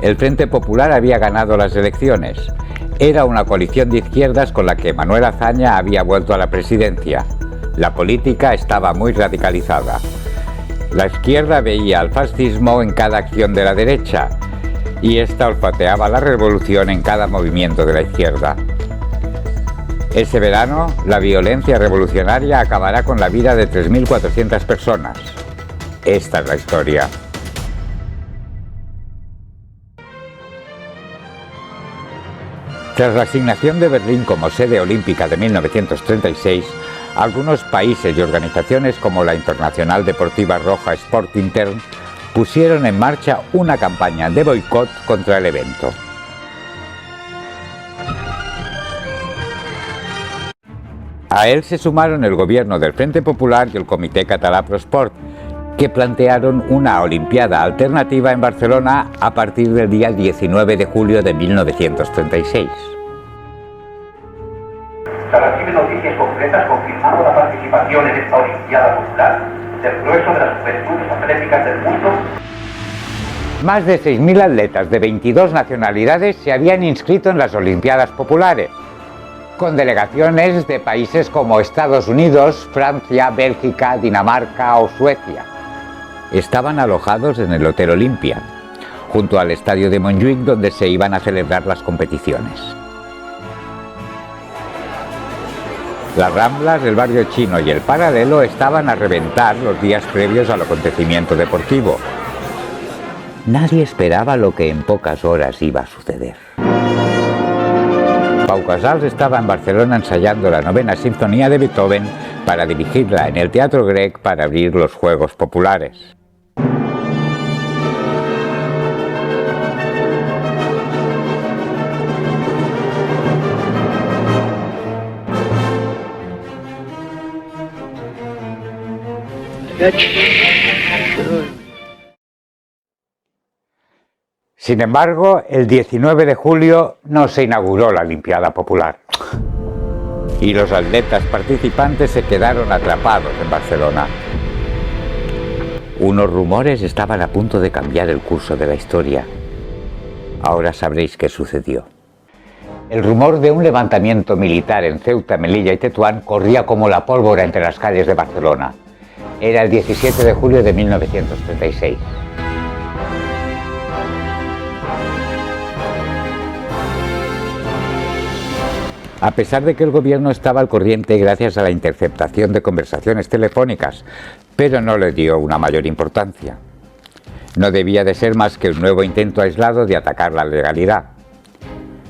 el Frente Popular había ganado las elecciones. Era una coalición de izquierdas con la que Manuel Azaña había vuelto a la presidencia. La política estaba muy radicalizada. La izquierda veía al fascismo en cada acción de la derecha y esta olfateaba la revolución en cada movimiento de la izquierda. Ese verano, la violencia revolucionaria acabará con la vida de 3.400 personas. Esta es la historia. Tras la asignación de Berlín como sede olímpica de 1936, algunos países y organizaciones como la Internacional Deportiva Roja Sport Intern pusieron en marcha una campaña de boicot contra el evento. A él se sumaron el gobierno del Frente Popular y el Comité Català Pro Esport, que plantearon una Olimpiada alternativa en Barcelona a partir del día 19 de julio de 1936. Se reciben noticias concretas confirmando la participación en esta Olimpiada Popular del grueso de las juventudes atléticas del mundo. Más de 6.000 atletas de 22 nacionalidades se habían inscrito en las Olimpiadas Populares, con delegaciones de países como Estados Unidos, Francia, Bélgica, Dinamarca o Suecia. Estaban alojados en el Hotel Olimpia, junto al estadio de Montjuïc, donde se iban a celebrar las competiciones. Las Ramblas, el barrio chino y el Paralelo estaban a reventar los días previos al acontecimiento deportivo. Nadie esperaba lo que en pocas horas iba a suceder. Pau Casals estaba en Barcelona ensayando la 9ª Sinfonía de Beethoven para dirigirla en el Teatro Grec para abrir los Juegos Populares. Sin embargo, el 19 de julio no se inauguró la Olimpiada Popular y los atletas participantes se quedaron atrapados en Barcelona. Unos rumores estaban a punto de cambiar el curso de la historia. Ahora sabréis qué sucedió. El rumor de un levantamiento militar en Ceuta, Melilla y Tetuán corría como la pólvora entre las calles de Barcelona. Era el 17 de julio de 1936. A pesar de que el gobierno estaba al corriente gracias a la interceptación de conversaciones telefónicas, pero no le dio una mayor importancia. No debía de ser más que un nuevo intento aislado de atacar la legalidad.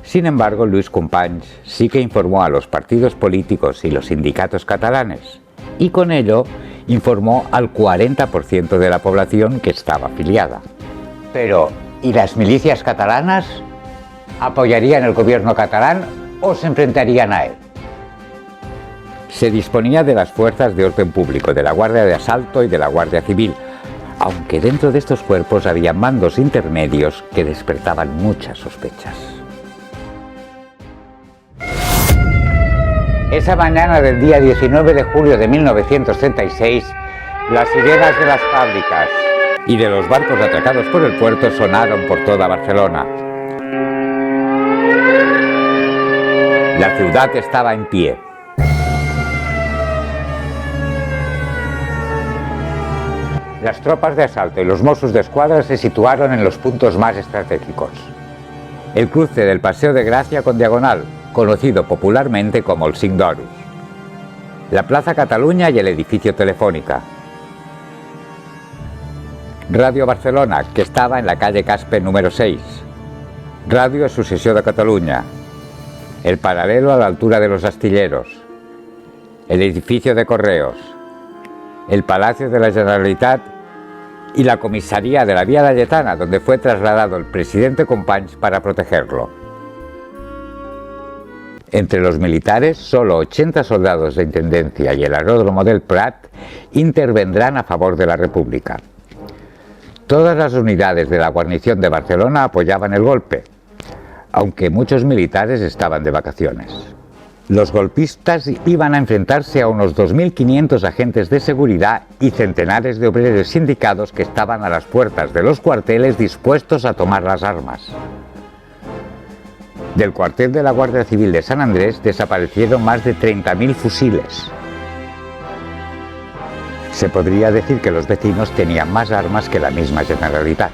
Sin embargo, Lluís Companys sí que informó a los partidos políticos y los sindicatos catalanes, y con ello informó al 40% de la población que estaba afiliada. Pero, ¿y las milicias catalanas? ¿Apoyarían el gobierno catalán o se enfrentarían a él? Se disponía de las fuerzas de orden público, de la Guardia de Asalto y de la Guardia Civil, aunque dentro de estos cuerpos había mandos intermedios que despertaban muchas sospechas. Esa mañana del día 19 de julio de 1936, las sirenas de las fábricas y de los barcos atracados por el puerto sonaron por toda Barcelona. La ciudad estaba en pie. Las tropas de asalto y los Mossos d'Esquadra se situaron en los puntos más estratégicos. El cruce del Paseo de Gracia con Diagonal, conocido popularmente como el Cinc d'Oros, la Plaza Cataluña y el edificio Telefónica. Radio Barcelona, que estaba en la calle Caspe número 6. Radio Associació de Catalunya. El Paralelo a la altura de los Astilleros. El edificio de Correos. El Palacio de la Generalitat y la comisaría de la Vía Laietana, donde fue trasladado el presidente Companys para protegerlo. Entre los militares, solo 80 soldados de intendencia y el aeródromo del Prat intervendrán a favor de la República. Todas las unidades de la guarnición de Barcelona apoyaban el golpe, aunque muchos militares estaban de vacaciones. Los golpistas iban a enfrentarse a unos 2.500 agentes de seguridad y centenares de obreros sindicados que estaban a las puertas de los cuarteles dispuestos a tomar las armas. Del cuartel de la Guardia Civil de San Andrés desaparecieron más de 30.000 fusiles. Se podría decir que los vecinos tenían más armas que la misma Generalitat.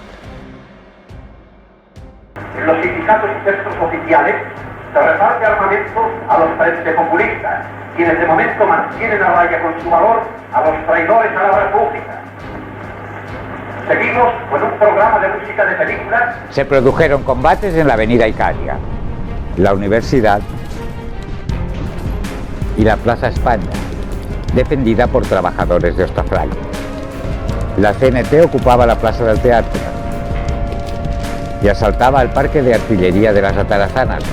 En los sindicatos y centros oficiales se reparte armamento a los frente populistas, quienes de momento mantienen a raya con su valor a los traidores a la República. Seguimos con un programa de música de películas. Se produjeron combates en la avenida Icaria, la Universidad y la Plaza España, defendida por trabajadores de Hostafrancs. La CNT ocupaba la Plaza del Teatro y asaltaba el Parque de Artillería de las Atarazanas,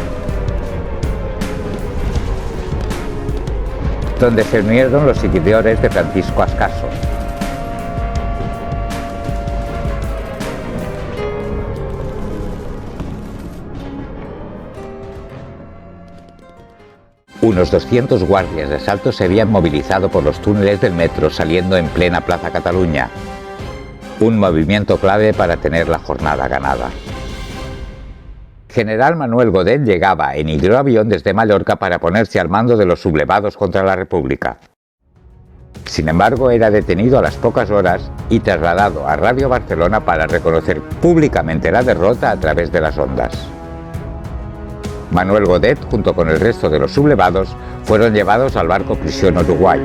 donde se unieron los seguidores de Francisco Ascaso. Unos 200 guardias de asalto se habían movilizado por los túneles del metro saliendo en plena Plaza Cataluña. Un movimiento clave para tener la jornada ganada. General Manuel Godet llegaba en hidroavión desde Mallorca para ponerse al mando de los sublevados contra la República. Sin embargo, era detenido a las pocas horas y trasladado a Radio Barcelona para reconocer públicamente la derrota a través de las ondas. Manuel Godet, junto con el resto de los sublevados, fueron llevados al barco prisión Uruguay.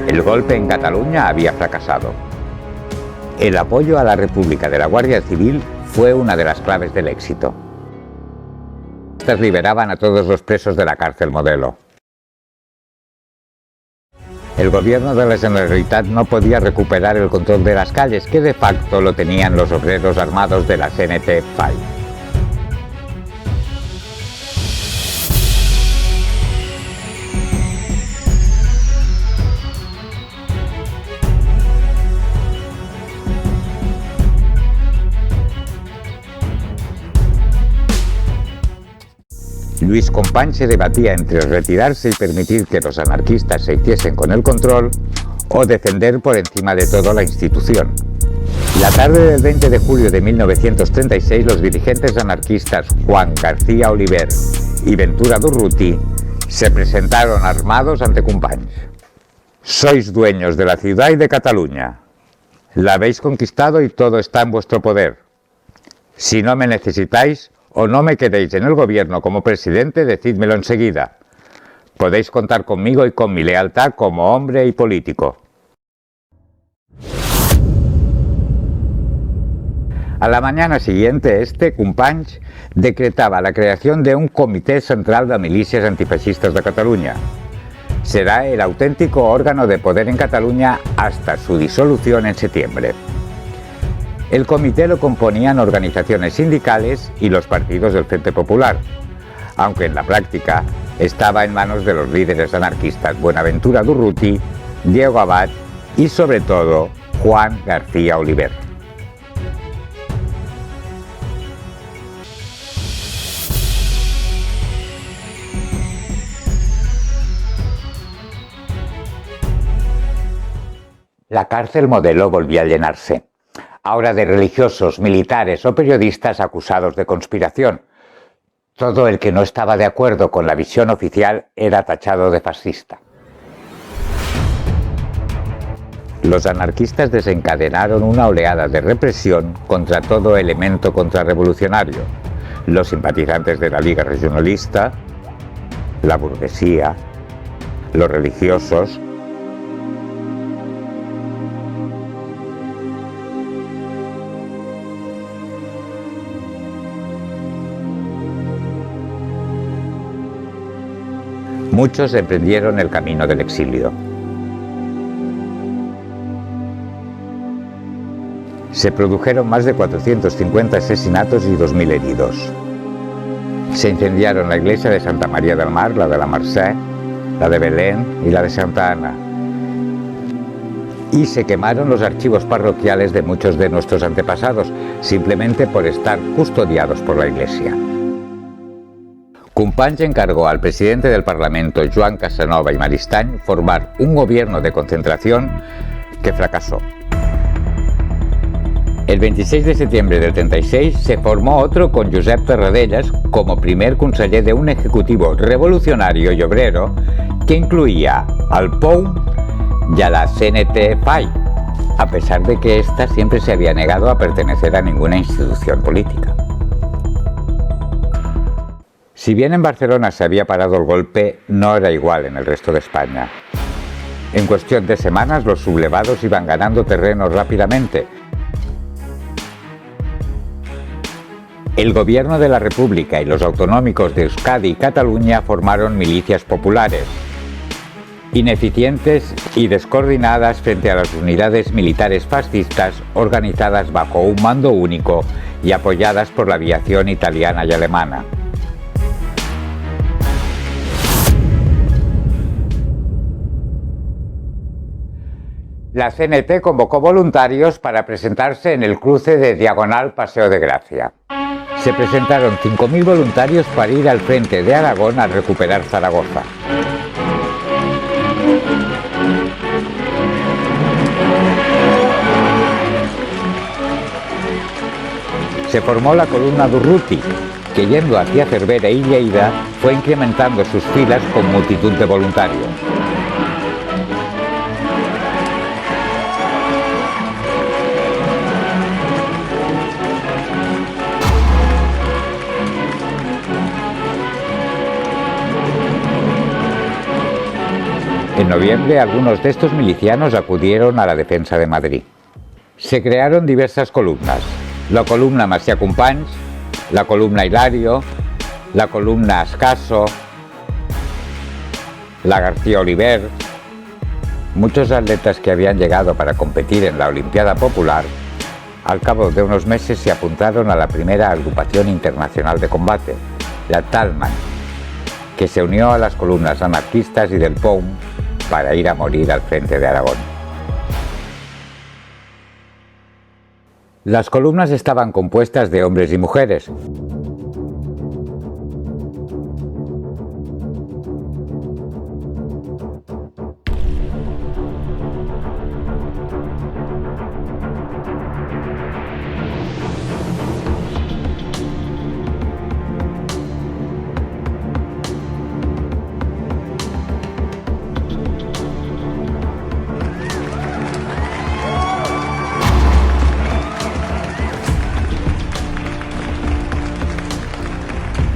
El golpe en Cataluña había fracasado. El apoyo a la República de la Guardia Civil fue una de las claves del éxito. Estas liberaban a todos los presos de la cárcel Modelo. El gobierno de la Generalitat no podía recuperar el control de las calles, que de facto lo tenían los obreros armados de la CNT-FAI. Luis Companys se debatía entre retirarse y permitir que los anarquistas se hiciesen con el control o defender por encima de todo la institución. La tarde del 20 de julio de 1936, los dirigentes anarquistas Juan García Oliver y Ventura Durruti se presentaron armados ante Companys. Sois dueños de la ciudad y de Cataluña. La habéis conquistado y todo está en vuestro poder. Si no me necesitáis, o no me quedéis en el gobierno como presidente, decídmelo enseguida. Podéis contar conmigo y con mi lealtad como hombre y político. A la mañana siguiente, Companys decretaba la creación de un Comité Central de Milicias Antifascistas de Cataluña. Será el auténtico órgano de poder en Cataluña hasta su disolución en septiembre. El comité lo componían organizaciones sindicales y los partidos del Frente Popular, aunque en la práctica estaba en manos de los líderes anarquistas Buenaventura Durruti, Diego Abad y sobre todo Juan García Oliver. La cárcel Modelo volvía a llenarse, ahora de religiosos, militares o periodistas acusados de conspiración. Todo el que no estaba de acuerdo con la visión oficial era tachado de fascista. Los anarquistas desencadenaron una oleada de represión contra todo elemento contrarrevolucionario: los simpatizantes de la Liga Regionalista, la burguesía, los religiosos. Muchos emprendieron el camino del exilio. Se produjeron más de 450 asesinatos y 2.000 heridos. Se incendiaron la iglesia de Santa María del Mar, la de la Mercè, la de Belén y la de Santa Ana. Y se quemaron los archivos parroquiales de muchos de nuestros antepasados, simplemente por estar custodiados por la iglesia. Companys encargó al presidente del Parlamento, Joan Casanova y Maristany, formar un gobierno de concentración que fracasó. El 26 de septiembre del 36 se formó otro con Josep Tarradellas como primer conseller de un ejecutivo revolucionario y obrero que incluía al POUM y a la CNT-FAI, a pesar de que ésta siempre se había negado a pertenecer a ninguna institución política. Si bien en Barcelona se había parado el golpe, no era igual en el resto de España. En cuestión de semanas, los sublevados iban ganando terreno rápidamente. El gobierno de la República y los autonómicos de Euskadi y Cataluña formaron milicias populares, ineficientes y descoordinadas frente a las unidades militares fascistas organizadas bajo un mando único y apoyadas por la aviación italiana y alemana. La CNT convocó voluntarios para presentarse en el cruce de Diagonal Paseo de Gracia. Se presentaron 5.000 voluntarios para ir al frente de Aragón a recuperar Zaragoza. Se formó la columna Durruti, que yendo hacia Cervera y Lleida fue incrementando sus filas con multitud de voluntarios. En noviembre, algunos de estos milicianos acudieron a la defensa de Madrid. Se crearon diversas columnas: la columna Macià Companys, la columna Hilario, la columna Ascaso, la García Oliver. Muchos atletas que habían llegado para competir en la Olimpiada Popular, al cabo de unos meses se apuntaron a la primera agrupación internacional de combate, la Talman, que se unió a las columnas anarquistas y del POUM para ir a morir al frente de Aragón. Las columnas estaban compuestas de hombres y mujeres.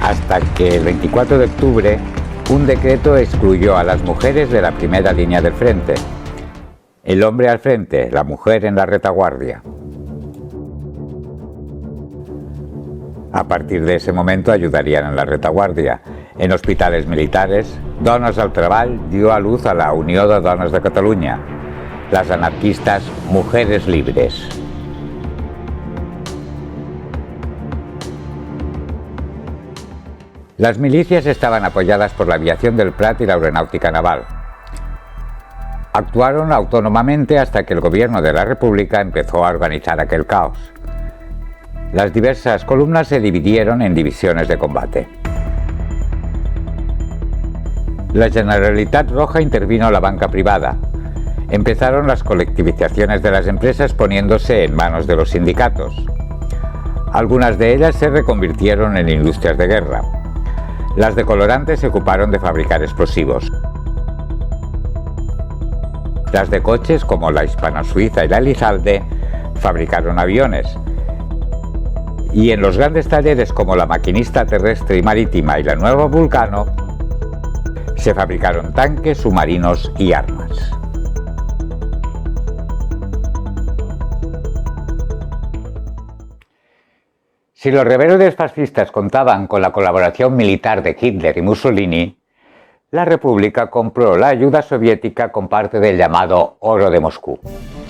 Hasta que el 24 de octubre un decreto excluyó a las mujeres de la primera línea del frente. El hombre al frente, la mujer en la retaguardia. A partir de ese momento ayudarían en la retaguardia. En hospitales militares, Dones al Treball dio a luz a la Unió de Dones de Catalunya, las anarquistas Mujeres Libres. Las milicias estaban apoyadas por la aviación del Prat y la aeronáutica naval. Actuaron autónomamente hasta que el gobierno de la República empezó a organizar aquel caos. Las diversas columnas se dividieron en divisiones de combate. La Generalitat Roja intervino la banca privada. Empezaron las colectivizaciones de las empresas poniéndose en manos de los sindicatos. Algunas de ellas se reconvirtieron en industrias de guerra. Las de colorantes se ocuparon de fabricar explosivos. Las de coches, como la Hispano-Suiza y la Elizalde, fabricaron aviones. Y en los grandes talleres como la Maquinista Terrestre y Marítima y la Nueva Vulcano, se fabricaron tanques, submarinos y armas. Si los rebeldes fascistas contaban con la colaboración militar de Hitler y Mussolini, la República compró la ayuda soviética con parte del llamado Oro de Moscú.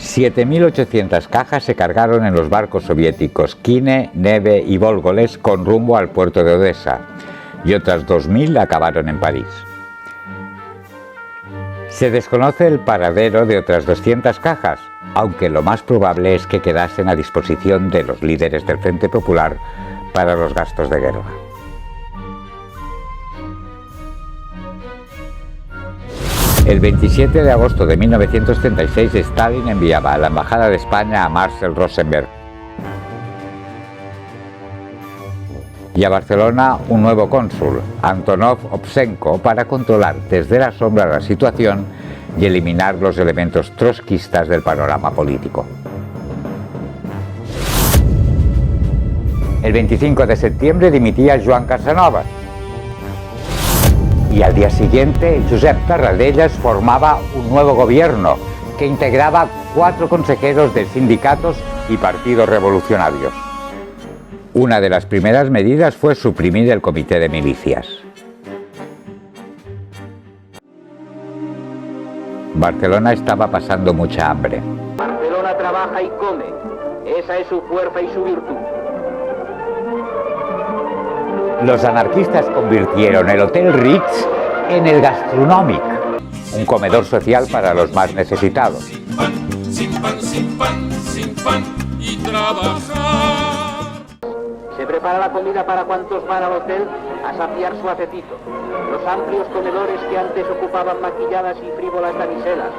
7.800 cajas se cargaron en los barcos soviéticos Kine, Neve y Volgoles con rumbo al puerto de Odessa, y otras 2.000 acabaron en París. Se desconoce el paradero de otras 200 cajas, aunque lo más probable es que quedasen a disposición de los líderes del Frente Popular para los gastos de guerra. El 27 de agosto de 1936, Stalin enviaba a la Embajada de España a Marcel Rosenberg y a Barcelona un nuevo cónsul, Antonov Ovchenko, para controlar desde la sombra la situación y eliminar los elementos trotskistas del panorama político. El 25 de septiembre dimitía Joan Casanova y al día siguiente Josep Tarradellas formaba un nuevo gobierno que integraba 4 consejeros de sindicatos y partidos revolucionarios. Una de las primeras medidas fue suprimir el comité de milicias. Barcelona estaba pasando mucha hambre. Barcelona trabaja y come. Esa es su fuerza y su virtud. Los anarquistas convirtieron el Hotel Ritz en el Gastronòmic, un comedor social para los más necesitados. Sin pan y trabajar. Se prepara la comida para cuantos van al hotel a saciar su apetito. Los amplios comedores que antes ocupaban maquilladas y frívolas damiselas,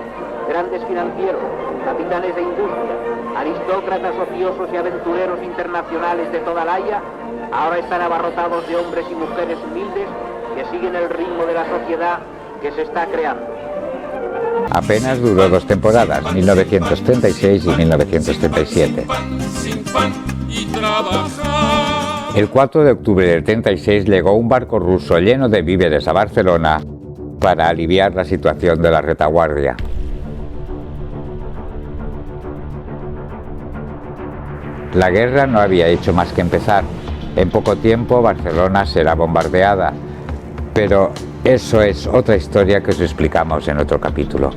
grandes financieros, capitanes de industria, aristócratas ociosos y aventureros internacionales de toda la Haya, ahora están abarrotados de hombres y mujeres humildes que siguen el ritmo de la sociedad que se está creando. Apenas duró 2 temporadas, 1936 y 1937. Sin pan y trabajar. El 4 de octubre del 36 llegó un barco ruso lleno de víveres a Barcelona para aliviar la situación de la retaguardia. La guerra no había hecho más que empezar. En poco tiempo Barcelona será bombardeada, pero eso es otra historia que os explicamos en otro capítulo.